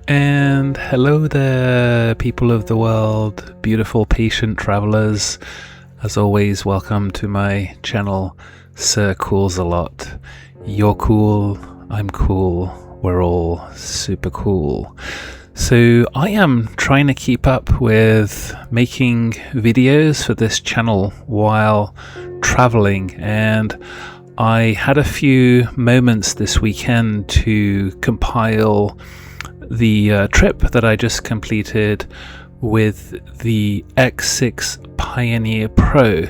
And hello there, people of the world, beautiful patient travelers. As always, welcome to my channel, Sir Koolzalot. You're cool, I'm cool, we're all super cool. So I am trying to keep up with making videos for this channel while traveling, and I had a few moments this weekend to compile the trip that I just completed with the X6 Pioneer Pro,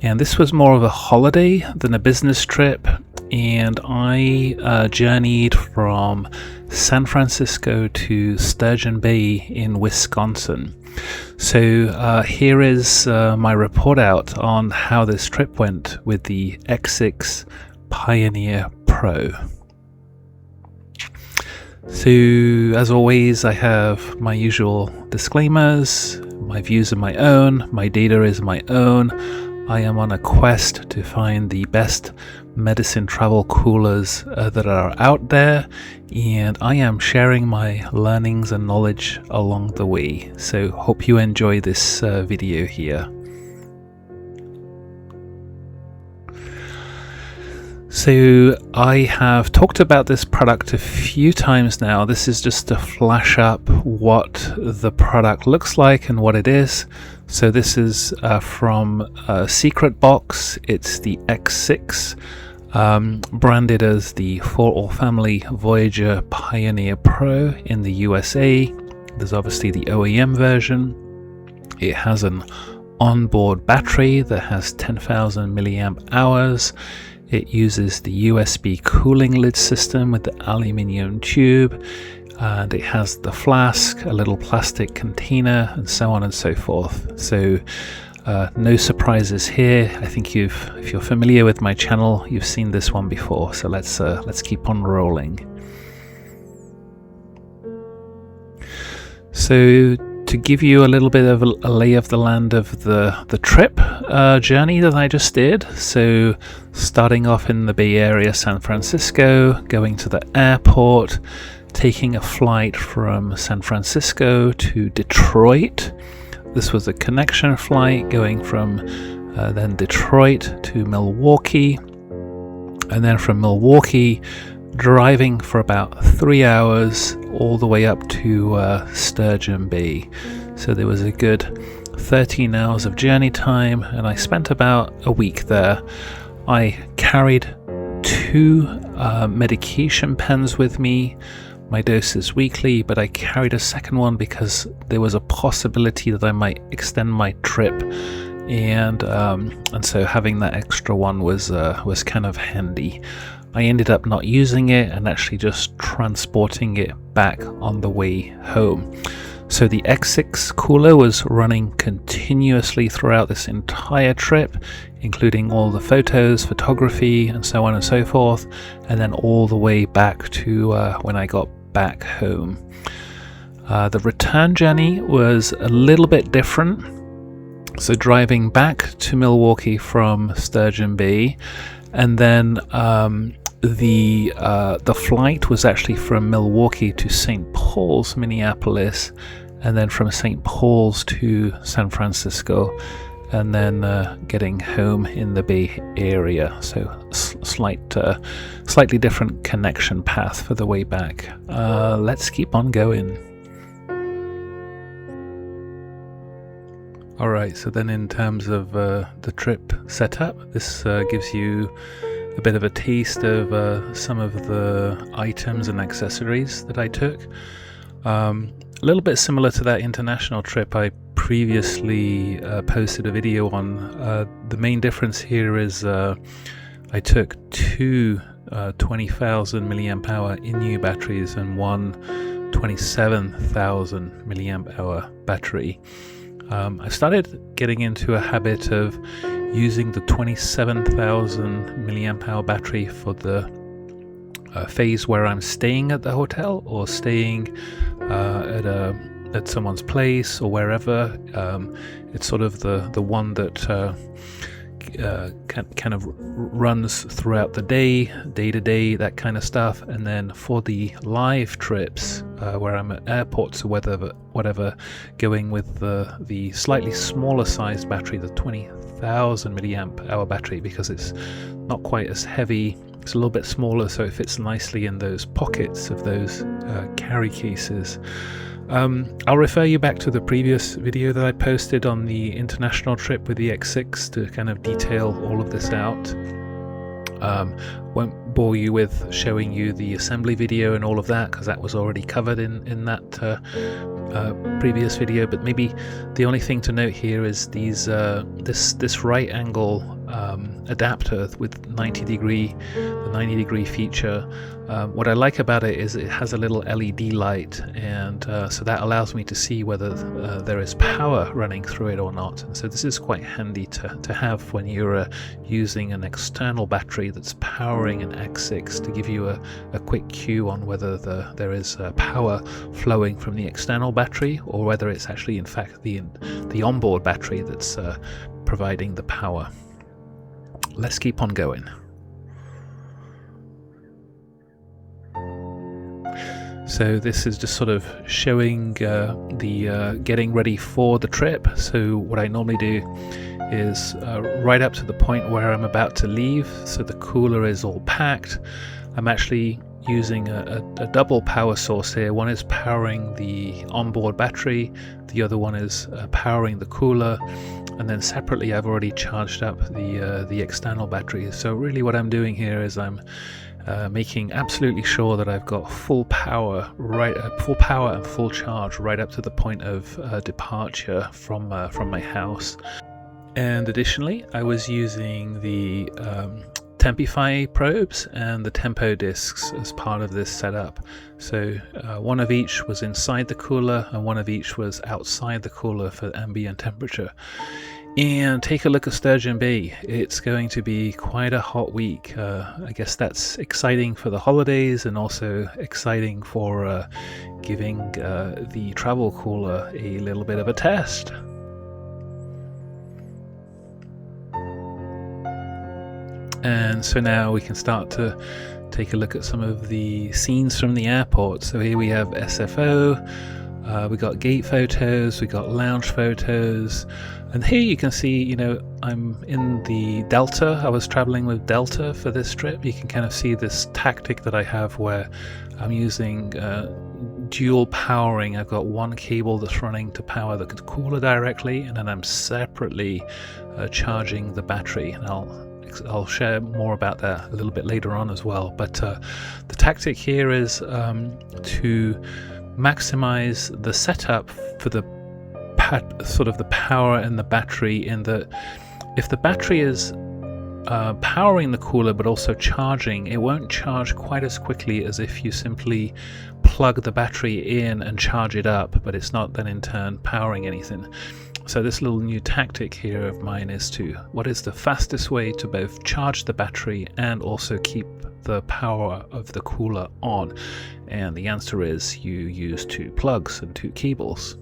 and this was more of a holiday than a business trip, and I journeyed from San Francisco to Sturgeon Bay in Wisconsin. So here is my report out on how this trip went with the X6 Pioneer Pro. So, as always, I have my usual disclaimers. My views are my own, my data is my own. I am on a quest to find the best medicine travel coolers that are out there, and I am sharing my learnings and knowledge along the way. So, hope you enjoy this video here. So I have talked about this product a few times now. This is just to flash up what the product looks like and what it is. So this is from Secret Box. It's the X6, branded as the For All Family Voyager Pioneer Pro in the USA. There's obviously the OEM version. It has an onboard battery that has 10,000 milliamp hours. It uses the USB cooling lid system with the aluminium tube, and it has the flask, a little plastic container, and so on and so forth. So no surprises here. I think if you're familiar with my channel, you've seen this one before. So let's keep on rolling. So to give you a little bit of a lay of the land of the trip journey that I just did. So starting off in the Bay Area, San Francisco, going to the airport, taking a flight from San Francisco to Detroit. This was a connection flight going from then Detroit to Milwaukee, and then from Milwaukee driving for about 3 hours all the way up to Sturgeon Bay. So there was a good 13 hours of journey time, and I spent about a week there. I carried 2 medication pens with me, my doses weekly, but I carried a second one because there was a possibility that I might extend my trip, and so having that extra one was kind of handy. I ended up not using it and actually just transporting it back on the way home. So the X6 cooler was running continuously throughout this entire trip, including all the photos, photography, and so on and so forth, and then all the way back to when I got back home. The return journey was a little bit different. So driving back to Milwaukee from Sturgeon Bay, and then the flight was actually from Milwaukee to St. Paul's, Minneapolis, and then from St. Paul's to San Francisco, and then getting home in the Bay Area. So slightly different connection path for the way back. Let's keep on going. Alright, so then in terms of the trip setup, this gives you a bit of a taste of some of the items and accessories that I took. A little bit similar to that international trip I previously posted a video on. The main difference here is I took 2 20,000 milliamp hour in-new batteries and one 27,000 milliamp hour battery. I started getting into a habit of using the 27,000 milliamp hour battery for the phase where I'm staying at the hotel or staying at someone's place or wherever. It's sort of the one that kind of runs throughout the day to day, that kind of stuff. And then for the live trips where I'm at airports or whatever, going with the slightly smaller sized battery, the 20,000 milliamp hour battery, because it's not quite as heavy. It's a little bit smaller, so it fits nicely in those pockets of those carry cases. I'll refer you back to the previous video that I posted on the international trip with the X6 to kind of detail all of this out. Won't bore you with showing you the assembly video and all of that, because that was already covered in that previous video. But maybe the only thing to note here is these this right angle adapter with the 90 degree feature. What I like about it is it has a little LED light, and so that allows me to see whether there is power running through it or not. And so this is quite handy to have when you're using an external battery that's powering an X6, to give you a quick cue on whether there is power flowing from the external battery, or whether it's actually in fact the onboard battery that's providing the power. Let's keep on going. So this is just sort of showing the getting ready for the trip. So what I normally do is right up to the point where I'm about to leave, so the cooler is all packed. I'm actually using a double power source here. One is powering the onboard battery, the other one is powering the cooler, and then separately I've already charged up the external battery. So really what I'm doing here is I'm making absolutely sure that I've got full power and full charge right up to the point of departure from my house. And additionally, I was using the Tempify probes and the tempo discs as part of this setup. So one of each was inside the cooler and one of each was outside the cooler for ambient temperature. And take a look at Sturgeon Bay. It's going to be quite a hot week. I guess that's exciting for the holidays, and also exciting for giving the travel cooler a little bit of a test. And so now we can start to take a look at some of the scenes from the airport. So here we have SFO, we got gate photos, we got lounge photos, and here you can see, you know, I'm in the Delta. I was traveling with Delta for this trip. You can kind of see this tactic that I have where I'm using dual powering. I've got one cable that's running to power the cooler directly, and then I'm separately charging the battery. And I'll share more about that a little bit later on as well. But the tactic here is to maximize the setup for the sort of the power and the battery, in that if the battery is powering the cooler but also charging, it won't charge quite as quickly as if you simply plug the battery in and charge it up, but it's not then in turn powering anything. So this little new tactic here of mine is what is the fastest way to both charge the battery and also keep the power of the cooler on? And the answer is you use 2 plugs and 2 cables.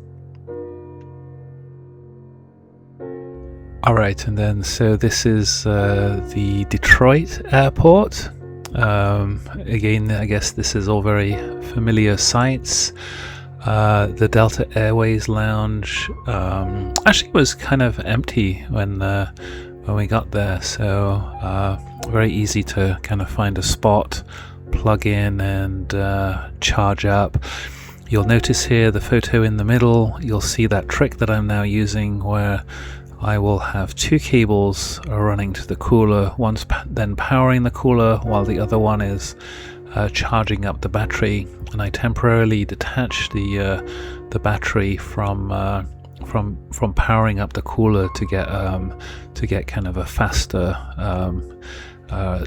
Alright, and then so this is the Detroit airport. Again, I guess this is all very familiar sights. The Delta Airways lounge actually was kind of empty when we got there, so very easy to kind of find a spot, plug in and charge up. You'll notice here the photo in the middle. You'll see that trick that I'm now using where I will have 2 cables running to the cooler, one's then powering the cooler while the other one is charging up the battery, and I temporarily detach the battery from powering up the cooler to get kind of a faster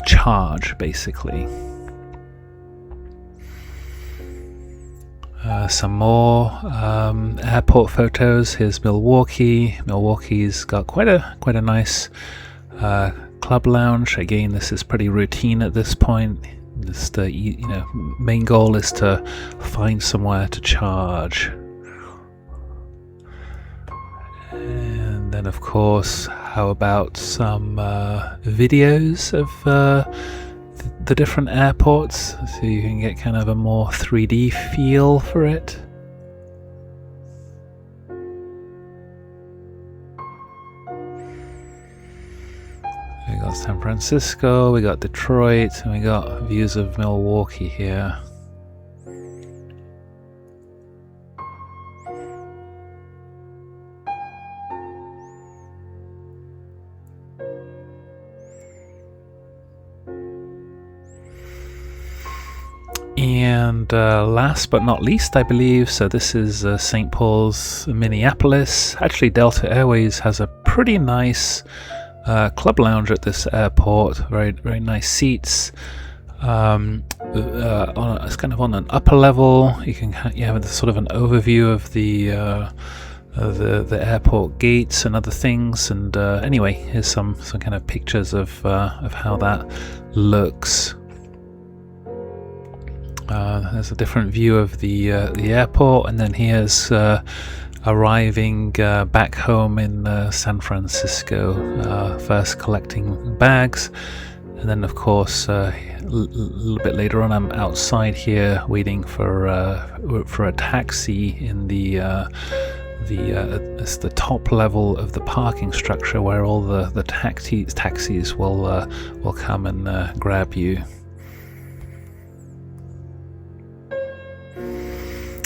charge, basically. Some more airport photos. Here's Milwaukee. Milwaukee's got quite a nice club lounge. Again, this is pretty routine at this point. The main goal is to find somewhere to charge. And then of course how about some videos of the different airports, so you can get kind of a more 3D feel for it? We got San Francisco, we got Detroit, and we got views of Milwaukee here. And last but not least, I believe, so this is St. Paul's, Minneapolis. Actually, Delta Airways has a pretty nice club lounge at this airport. Very nice seats. It's kind of on an upper level. You have sort of an overview of the airport gates and other things. And anyway, here's some kind of pictures of how that looks. There's a different view of the airport, and then here's arriving back home in San Francisco, first collecting bags, and then of course a little bit later on I'm outside here waiting for a taxi in it's the top level of the parking structure where all the taxis will come and grab you.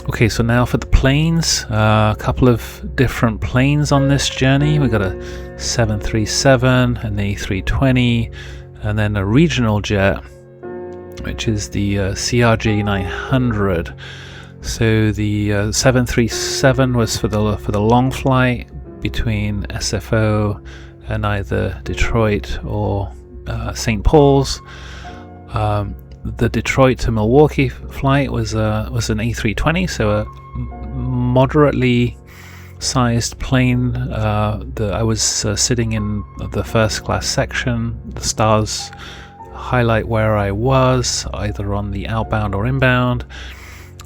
Okay, so now for the planes, a couple of different planes on this journey. We've got a 737, an A320, and then a regional jet, which is the CRJ 900. So the 737 was for the long flight between SFO and either Detroit or St. Paul's. The Detroit to Milwaukee flight was an A320, so a moderately sized plane. I was sitting in the first class section. The stars highlight where I was, either on the outbound or inbound.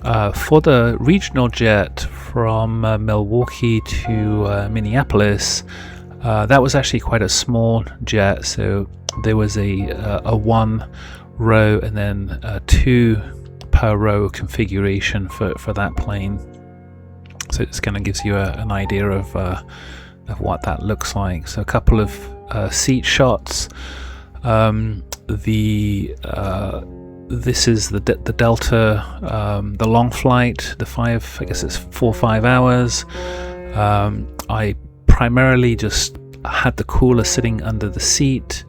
For the regional jet from Milwaukee to Minneapolis, that was actually quite a small jet, so there was a one row and then 2 per row configuration for that plane. So it kind of gives you an idea of what that looks like. So a couple of seat shots. This is the Delta, the long flight, the 4 or 5 hours. I primarily just had the cooler sitting under the seat.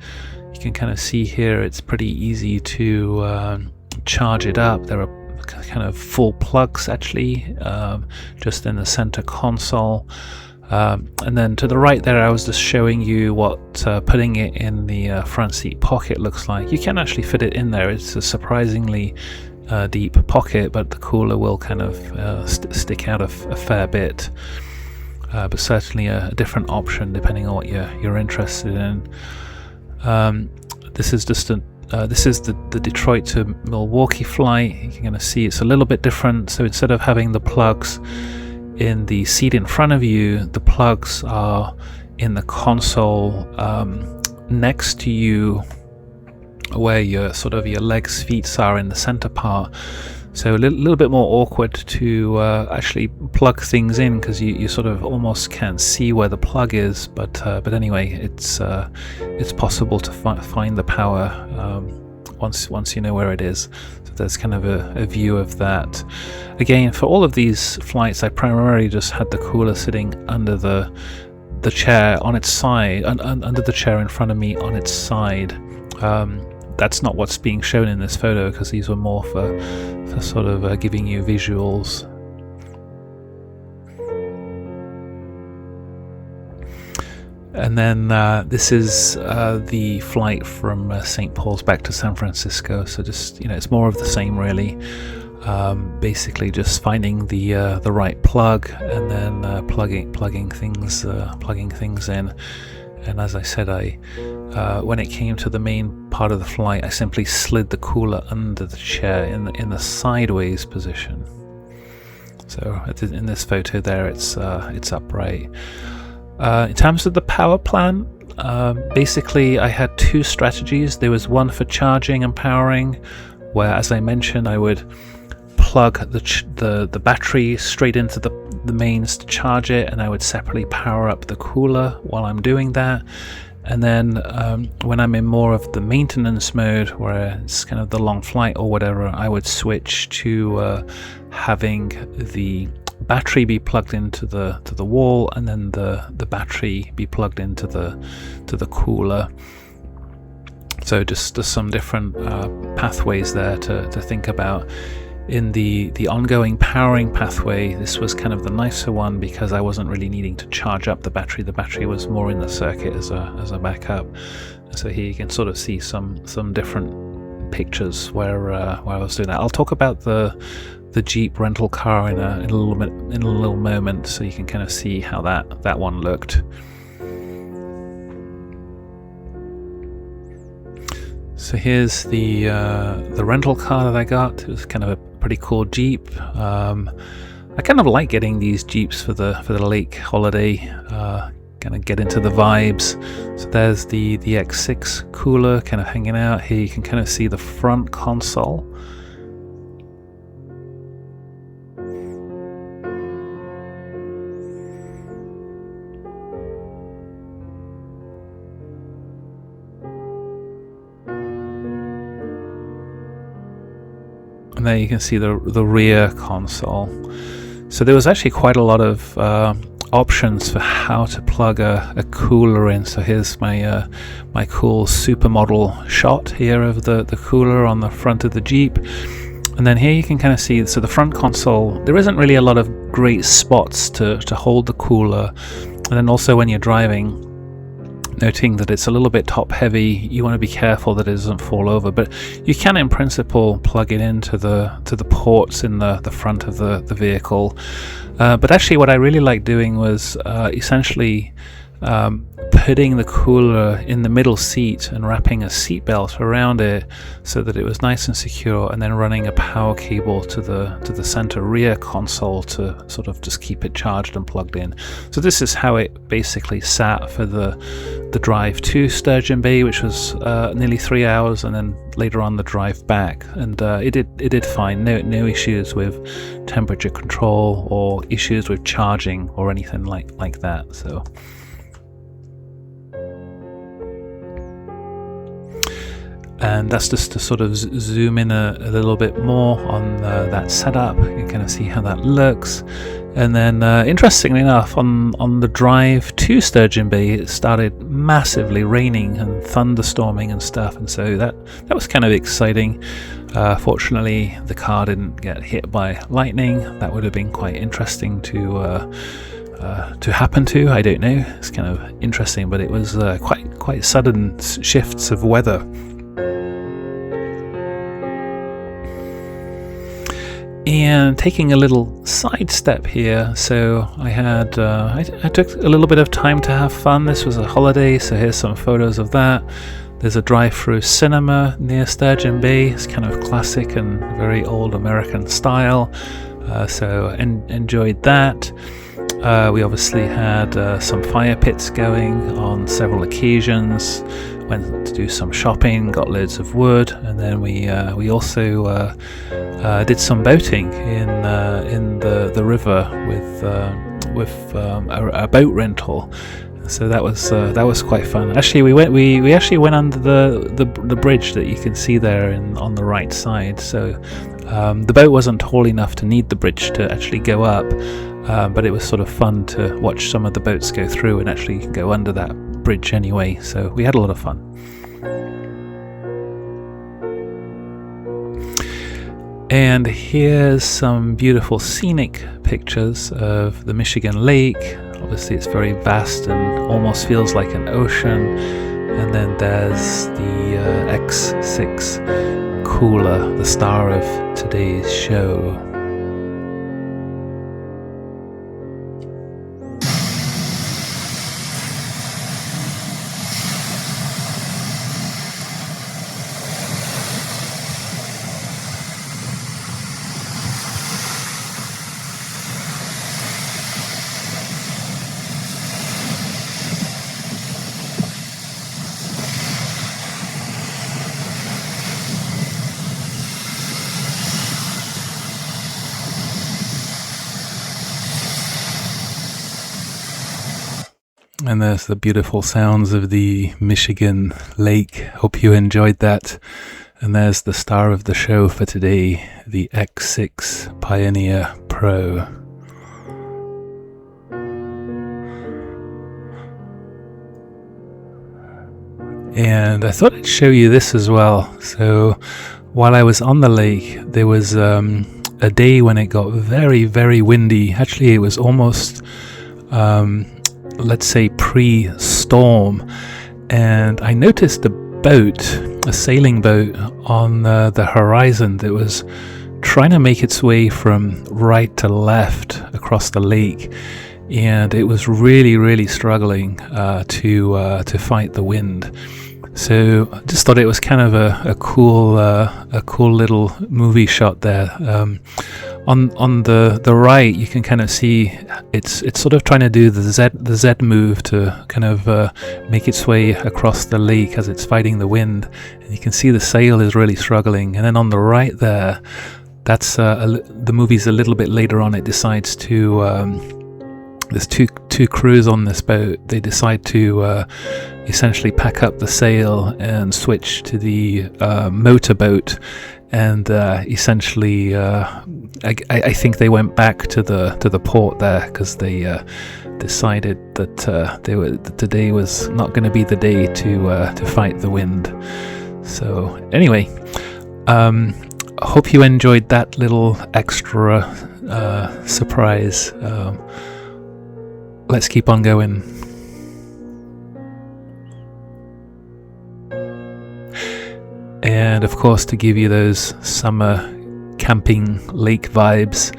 You can kind of see here it's pretty easy to charge it up. There are kind of full plugs actually, just in the center console. And then to the right there, I was just showing you what putting it in the front seat pocket looks like. You can actually fit it in there. It's a surprisingly deep pocket, but the cooler will kind of stick out a fair bit. But certainly a different option depending on what you're interested in. This is just the Detroit to Milwaukee flight. You can kind of see it's a little bit different. So instead of having the plugs in the seat in front of you, the plugs are in the console next to you, where your legs, feet are in the center part. So a little bit more awkward to actually plug things in, because you sort of almost can't see where the plug is. But anyway, it's possible to find the power once you know where it is. So there's kind of a view of that. Again, for all of these flights, I primarily just had the cooler sitting under the chair on its side, under the chair in front of me on its side. That's not what's being shown in this photo, because these were more for sort of giving you visuals. And then this is the flight from St. Paul's back to San Francisco. So just, it's more of the same really. Basically just finding the right plug, and then plugging things in. And as I said, when it came to the main part of the flight, I simply slid the cooler under the chair in the sideways position. So in this photo there, it's upright. In terms of the power plant, basically I had two strategies. There was one for charging and powering, where, as I mentioned, I would plug the battery straight into the mains to charge it, and I would separately power up the cooler while I'm doing that. And then when I'm in more of the maintenance mode, where it's kind of the long flight or whatever, I would switch to having the battery be plugged into the wall, and then the battery be plugged into the cooler. So just some different pathways there to think about. In the ongoing powering pathway, this was kind of the nicer one because I wasn't really needing to charge up the battery. The battery was more in the circuit as a backup. So here you can sort of see some different pictures where I was doing that. I'll talk about the Jeep rental car in a little moment, so you can kind of see how that one looked. So here's the rental car that I got. It was kind of a pretty cool Jeep. I kind of like getting these Jeeps for the lake holiday. Kind of get into the vibes. So there's the X6 cooler kind of hanging out here. You can kind of see the front console. And there you can see the rear console. So there was actually quite a lot of options for how to plug a cooler in. So here's my my cool supermodel shot here of the cooler on the front of the Jeep. And then here you can kind of see, so the front console, there isn't really a lot of great spots to hold the cooler. And then also when you're driving, noting that it's a little bit top heavy, you want to be careful that it doesn't fall over, but you can in principle plug it into the ports in the front of the vehicle. But actually what I really liked doing was essentially putting the cooler in the middle seat and wrapping a seat belt around it so that it was nice and secure, and then running a power cable to the center rear console to sort of just keep it charged and plugged in. So this is how it basically sat for the drive to Sturgeon Bay, which was nearly 3 hours, and then later on the drive back, and it did fine. No issues with temperature control or issues with charging or anything like that. So and that's just to sort of zoom in a little bit more on that setup. You can kind of see how that looks. And then interestingly enough, on the drive to Sturgeon Bay, it started massively raining and thunderstorming and stuff, and so that was kind of exciting. Fortunately the car didn't get hit by lightning. That would have been quite interesting to happen to. I don't know, it's kind of interesting, but it was quite sudden shifts of weather. And taking a little sidestep here, so I had I took a little bit of time to have fun. This was a holiday, so here's some photos of that. There's a drive-through cinema near Sturgeon Bay. It's kind of classic and very old American style, so enjoyed that. We obviously had some fire pits going on several occasions. Went to do some shopping, got loads of wood, and then we also did some boating in the river with a boat rental. So that was quite fun. Actually, we actually went under the bridge that you can see there on the right side. So the boat wasn't tall enough to need the bridge to actually go up, but it was sort of fun to watch some of the boats go through and actually go under that bridge anyway. So we had a lot of fun. And here's some beautiful scenic pictures of the Michigan Lake. Obviously it's very vast and almost feels like an ocean. And then there's the X6 cooler, the star of today's show. and there's the beautiful sounds of the Michigan lake. Hope you enjoyed that. And there's the star of the show for today, the X6 Pioneer Pro. And I thought I'd show you this as well. So while I was on the lake, there was a day when it got very, very windy. Actually, it was almost, let's say, pre-storm. And I noticed a boat, a sailing boat on the horizon that was trying to make its way from right to left across the lake. And it was really, really struggling to fight the wind. So I just thought it was kind of a cool little movie shot there. On the right, you can kind of see it's sort of trying to do the Z move to kind of make its way across the lake as it's fighting the wind. And you can see the sail is really struggling. And then on the right there, that's the movie's a little bit later on. It decides to there's two crews on this boat. They decide to essentially pack up the sail and switch to the motorboat, and essentially I think they went back to the port there because they decided that today was not going to be the day to fight the wind. So anyway, I hope you enjoyed that little extra surprise. Let's keep on going. And of course, to give you those summer camping lake vibes,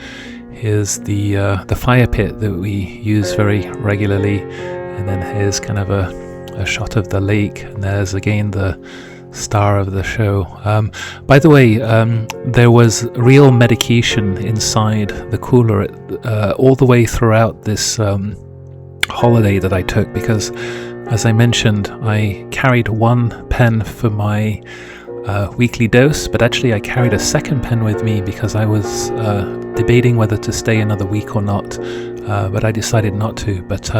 here's the fire pit that we use very regularly, and then here's kind of a shot of the lake, and there's again the star of the show. By the way, there was real medication inside the cooler all the way throughout this holiday that I took, because as I mentioned, I carried one pen for my weekly dose, but actually I carried a second pen with me because I was debating whether to stay another week or not, but I decided not to. But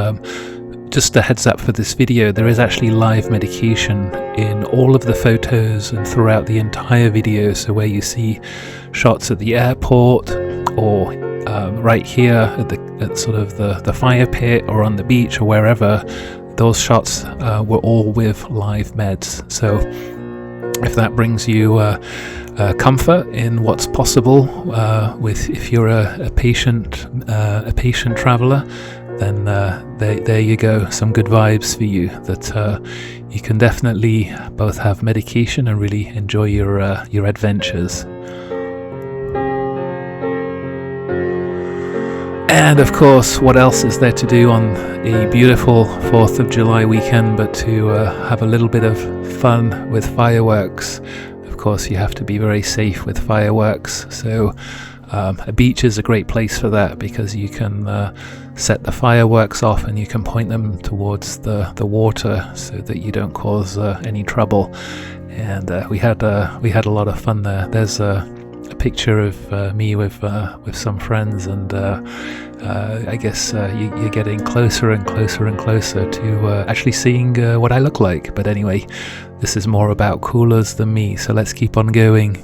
just a heads up for this video, there is actually live medication in all of the photos and throughout the entire video. So where you see shots at the airport, or right here at sort of the fire pit, or on the beach, or wherever, those shots were all with live meds. So if that brings you comfort in what's possible with if you're a patient traveler, then there you go, some good vibes for you, that you can definitely both have medication and really enjoy your adventures. And of course, what else is there to do on a beautiful 4th of July weekend but to have a little bit of fun with fireworks? Of course, you have to be very safe with fireworks. So a beach is a great place for that, because you can set the fireworks off and you can point them towards the water so that you don't cause any trouble. And we had a lot of fun there. There's a picture of me with some friends, and I guess you're getting closer and closer and closer to actually seeing what I look like. But anyway, this is more about coolers than me, so let's keep on going.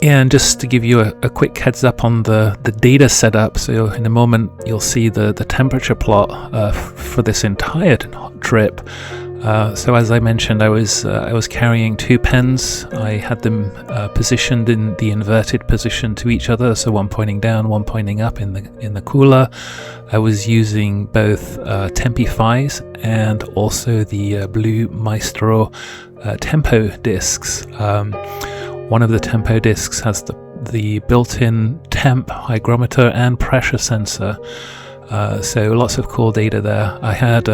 And just to give you a quick heads up on the data setup, so in a moment you'll see the temperature plot for this entire trip. So as I mentioned, I was carrying two pens. I had them positioned in the inverted position to each other, so one pointing down, one pointing up in the cooler. I was using both Tempi Fies and also the Blue Maestro tempo discs. One of the tempo discs has the built-in temp, hygrometer and pressure sensor. So lots of cool data there. I had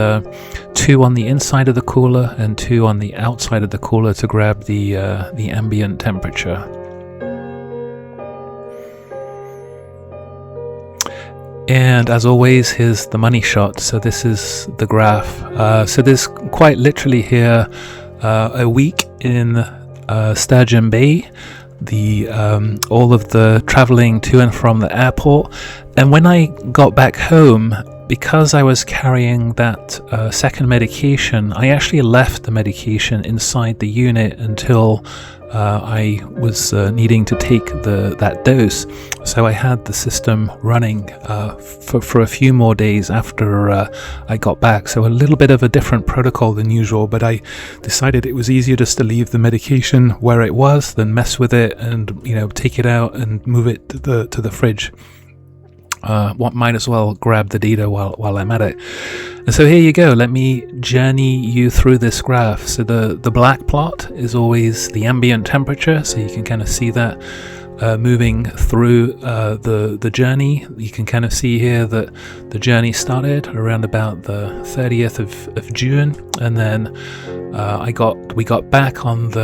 two on the inside of the cooler and two on the outside of the cooler to grab the ambient temperature. And as always, here's the money shot. So this is the graph. So there's quite literally here a week in Sturgeon Bay. all of the traveling to and from the airport. And when I got back home, because I was carrying that second medication, I actually left the medication inside the unit until I was needing to take that dose. So I had the system running for a few more days after I got back. So a little bit of a different protocol than usual, but I decided it was easier just to leave the medication where it was than mess with it and, you know, take it out and move it to the fridge. Might as well grab the data while I'm at it. And so here you go. Let me journey you through this graph. So the black plot is always the ambient temperature, so you can kind of see that moving through the journey. You can kind of see here that the journey started around about the 30th of June, and then we got back on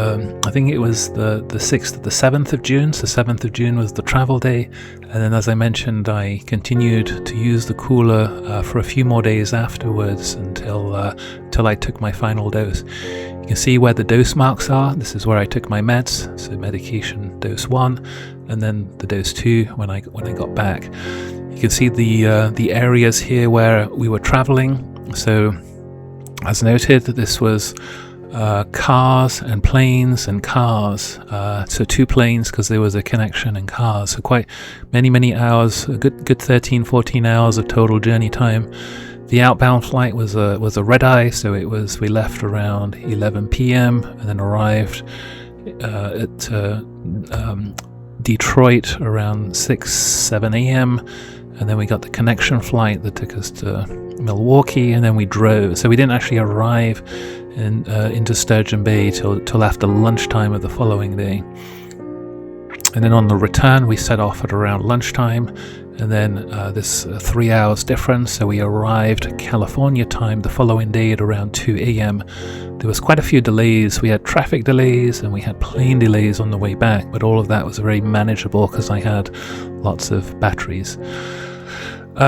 I think it was the 6th to the 7th of June. So 7th of June was the travel day, and then, as I mentioned, I continued to use the cooler for a few more days afterwards until I took my final dose. You can see where the dose marks are. This is where I took my meds, so medication dose 1, and then the dose 2 when I got back. You can see the areas here where we were traveling. So, as noted, this was cars and planes and cars. So 2 planes because there was a connection, and cars. So quite many hours, a good 13-14 hours of total journey time. The outbound flight was a red eye, so we left around 11 p.m. and then arrived at Detroit around 6-7 a.m. and then we got the connection flight that took us to Milwaukee, and then we drove. So we didn't actually arrive into Sturgeon Bay till after lunchtime of the following day. And then on the return, we set off at around lunchtime, and then this 3 hours difference. So we arrived California time the following day at around 2 a.m. There was quite a few delays. We had traffic delays and we had plane delays on the way back, but all of that was very manageable because I had lots of batteries.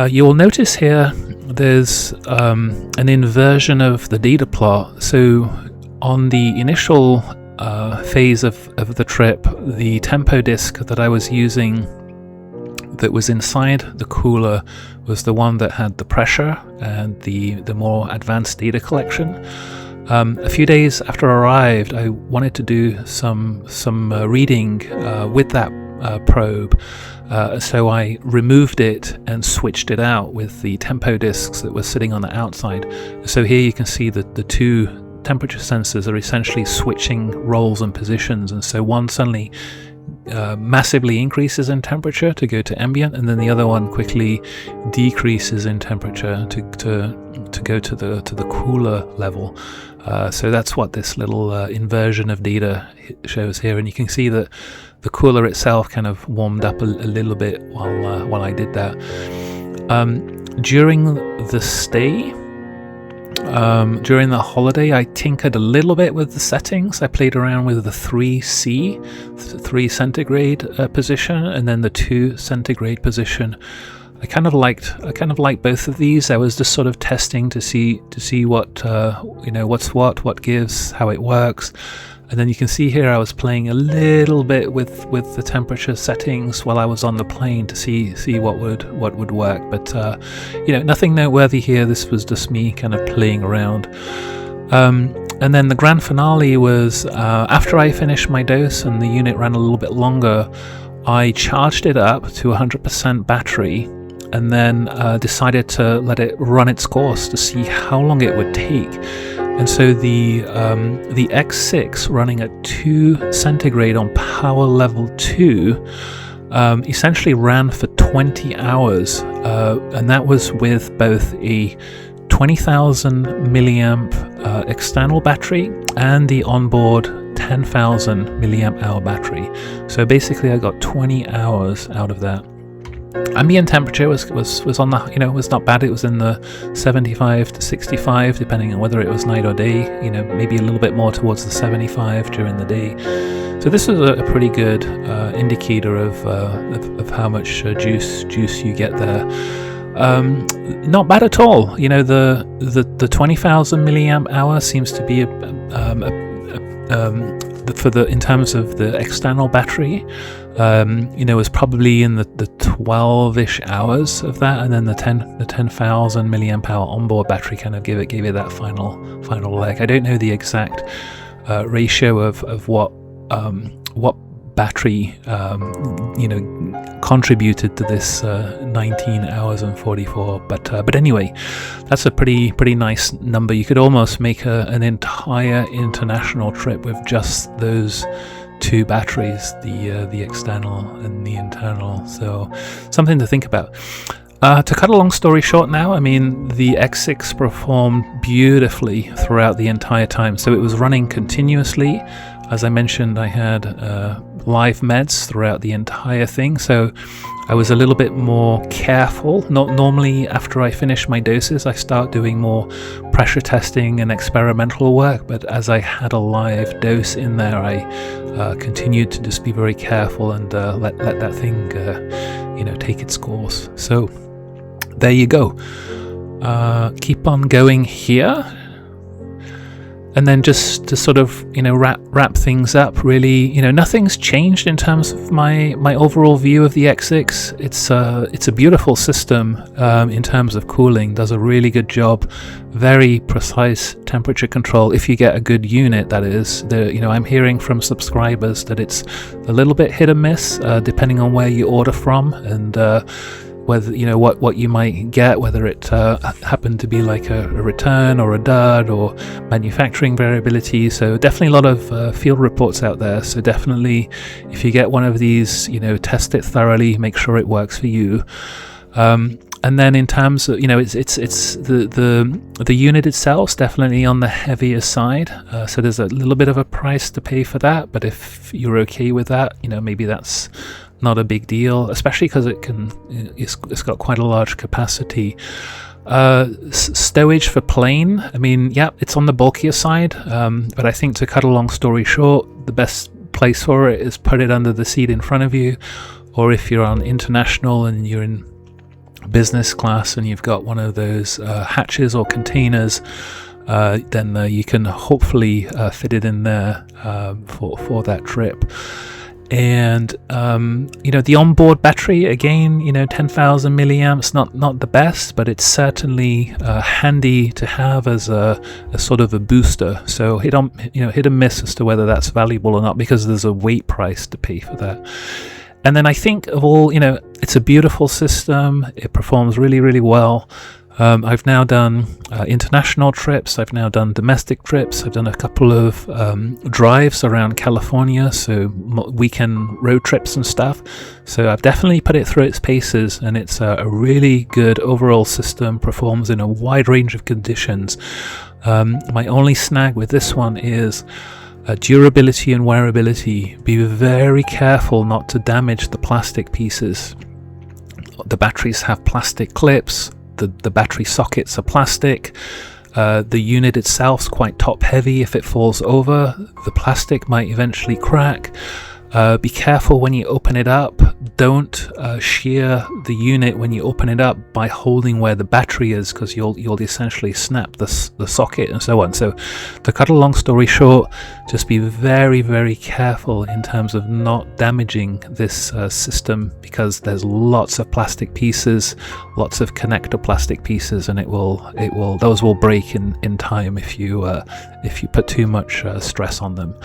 You will notice here there's an inversion of the data plot. So on the initial phase of the trip, the tempo disc that I was using that was inside the cooler was the one that had the pressure and the more advanced data collection. A few days after I arrived, I wanted to do some reading with that probe, so I removed it and switched it out with the tempo discs that were sitting on the outside. So here you can see that the 2 temperature sensors are essentially switching roles and positions, and so one suddenly massively increases in temperature to go to ambient, and then the other one quickly decreases in temperature to go to the cooler level. So that's what this little inversion of data shows here, and you can see that the cooler itself kind of warmed up a little bit while I did that. During the stay, during the holiday, I tinkered a little bit with the settings. I played around with the 3 centigrade position, and then the 2 centigrade position. I kind of liked both of these. I was just sort of testing to see what what's what gives, how it works. And then you can see here I was playing a little bit with the temperature settings while I was on the plane to see what would work. But nothing noteworthy here. This was just me kind of playing around. And then the grand finale was after I finished my dose and the unit ran a little bit longer, I charged it up to 100% battery, and then decided to let it run its course to see how long it would take. And so the X6 running at 2 centigrade on power level 2 essentially ran for 20 hours, and that was with both a 20,000 milliamp external battery and the onboard 10,000 milliamp hour battery. So basically I got 20 hours out of that. Ambient temperature was on the, was not bad. It was in the 75 to 65, depending on whether it was night or day, maybe a little bit more towards the 75 during the day. So this was a pretty good indicator of how much juice you get there. Not bad at all. The 20,000 milliamp hour seems to be in terms of the external battery, was probably in the 12-ish hours of that, and then the 10,000 milliamp hour onboard battery kind of gave it that final leg. I don't know the exact ratio of what battery contributed to this 19 hours and 44, but anyway, that's a pretty nice number. You could almost make an entire international trip with just those two batteries, the external and the internal, so something to think about. To cut a long story short now, I mean, the X6 performed beautifully throughout the entire time, so it was running continuously. As I mentioned, I had live meds throughout the entire thing, so I was a little bit more careful. Not normally after I finish my doses, I start doing more pressure testing and experimental work, but as I had a live dose in there, I continued to just be very careful and let that thing take its course. So there you go. Keep on going here. And then just to sort of wrap things up, really, nothing's changed in terms of my overall view of the X6. It's a beautiful system in terms of cooling. Does a really good job, very precise temperature control. If you get a good unit, that is. I'm hearing from subscribers that it's a little bit hit or miss depending on where you order from, and whether what you might get, whether it happened to be like a return or a dud or manufacturing variability. So definitely a lot of field reports out there. So definitely, if you get one of these, test it thoroughly, make sure it works for you. And then in terms of, it's the unit itself is definitely on the heavier side. So there's a little bit of a price to pay for that. But if you're okay with that, maybe that's not a big deal, especially because it's got quite a large capacity. Stowage for plane, I mean, yeah, it's on the bulkier side, but I think, to cut a long story short, the best place for it is put it under the seat in front of you, or if you're on international and you're in business class and you've got one of those hatches or containers, then you can hopefully fit it in there for that trip. And the onboard battery, again, 10,000 milliamps, not the best, but it's certainly handy to have as a sort of a booster. So hit and miss as to whether that's valuable or not, because there's a weight price to pay for that. And then I think of all, it's a beautiful system. It performs really, really well. I've now done international trips. I've now done domestic trips. I've done a couple of drives around California, so weekend road trips and stuff. So I've definitely put it through its paces, and it's a really good overall system, performs in a wide range of conditions. My only snag with this one is durability and wearability. Be very careful not to damage the plastic pieces. The batteries have plastic clips. The battery sockets are plastic. The unit itself's quite top heavy. If it falls over, the plastic might eventually crack. Be careful when you open it up. Don't shear the unit when you open it up by holding where the battery is, because you'll essentially snap the socket and so on. So to cut a long story short, just be very, very careful in terms of not damaging this system, because there's lots of plastic pieces, lots of connector plastic pieces, and those will break in time if you put too much stress on them.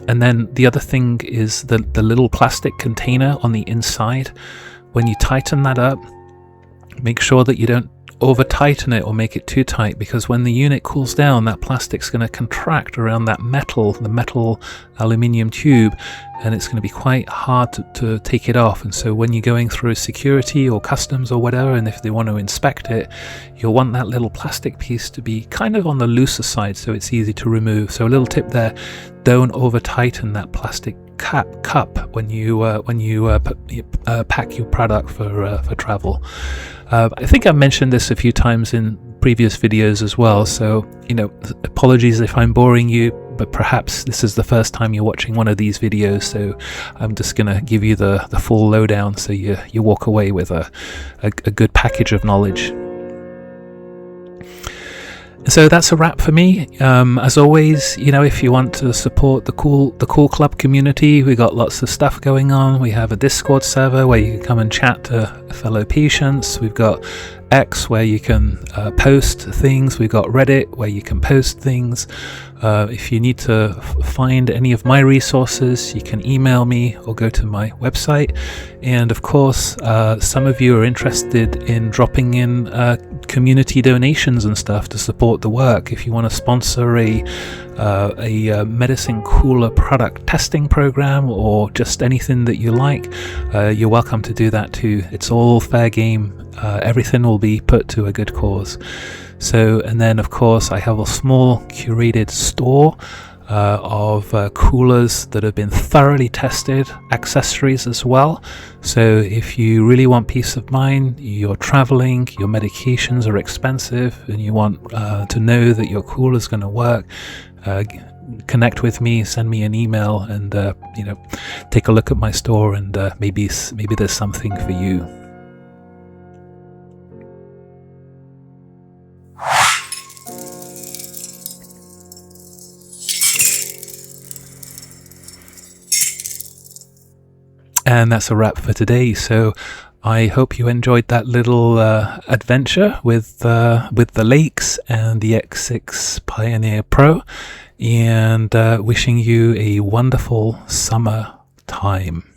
And then the other thing is the little plastic container on the inside. When you tighten that up, make sure that you don't over tighten it or make it too tight, because when the unit cools down, that plastic's going to contract around the metal aluminium tube, and it's going to be quite hard to take it off. And so when you're going through security or customs or whatever, and if they want to inspect it, you'll want that little plastic piece to be kind of on the looser side so it's easy to remove. So a little tip there, don't over tighten that plastic cup when you pack your product for travel. I think I've mentioned this a few times in previous videos as well, so apologies if I'm boring you, but perhaps this is the first time you're watching one of these videos, so I'm just gonna give you the full lowdown so you walk away with a good package of knowledge. So that's a wrap for me. As always, if you want to support the Cool Club community, we got lots of stuff going on. We have a Discord server where you can come and chat to fellow patients. We've got X where you can post things. We've got Reddit where you can post things. If you need to find any of my resources, you can email me or go to my website. And of course, some of you are interested in dropping in community donations and stuff to support the work. If you want to sponsor a medicine cooler product testing program or just anything that you like, you're welcome to do that too. It's all fair game. Everything will be put to a good cause. So, and then of course I have a small curated store of coolers that have been thoroughly tested, accessories as well. So if you really want peace of mind, you're traveling, your medications are expensive, and you want to know that your cooler is going to work, connect with me, send me an email, and take a look at my store, and maybe there's something for you. And that's a wrap for today. So I hope you enjoyed that little adventure with the lakes and the X6 Pioneer Pro, and wishing you a wonderful summer time.